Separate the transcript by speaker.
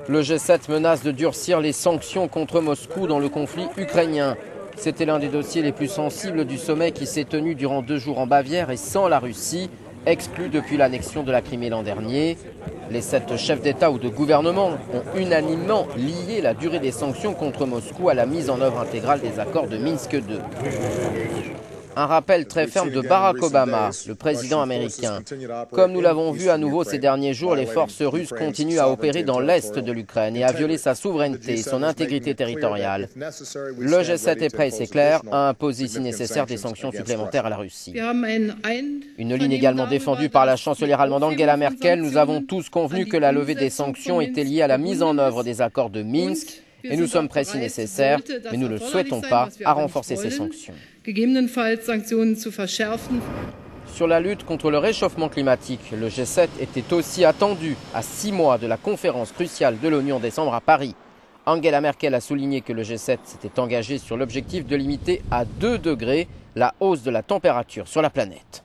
Speaker 1: Le G7 menace de durcir les sanctions contre Moscou dans le conflit ukrainien. C'était l'un des dossiers les plus sensibles du sommet qui s'est tenu durant 2 jours en Bavière et sans la Russie, exclue depuis l'annexion de la Crimée l'an dernier. Les 7 chefs d'État ou de gouvernement ont unanimement lié la durée des sanctions contre Moscou à la mise en œuvre intégrale des accords de Minsk II. Un rappel très ferme de Barack Obama, le président américain. Comme nous l'avons vu à nouveau ces derniers jours, les forces russes continuent à opérer dans l'est de l'Ukraine et à violer sa souveraineté et son intégrité territoriale. Le G7 est prêt, c'est clair, à imposer si nécessaire des sanctions supplémentaires à la Russie. Une ligne également défendue par la chancelière allemande Angela Merkel. Nous avons tous convenu que la levée des sanctions était liée à la mise en œuvre des accords de Minsk. Et nous sommes prêts si nécessaire, mais nous ne souhaitons pas à renforcer ces sanctions. Sur la lutte contre le réchauffement climatique, le G7 était aussi attendu à 6 mois de la conférence cruciale de l'ONU en décembre à Paris. Angela Merkel a souligné que le G7 s'était engagé sur l'objectif de limiter à 2 degrés la hausse de la température sur la planète.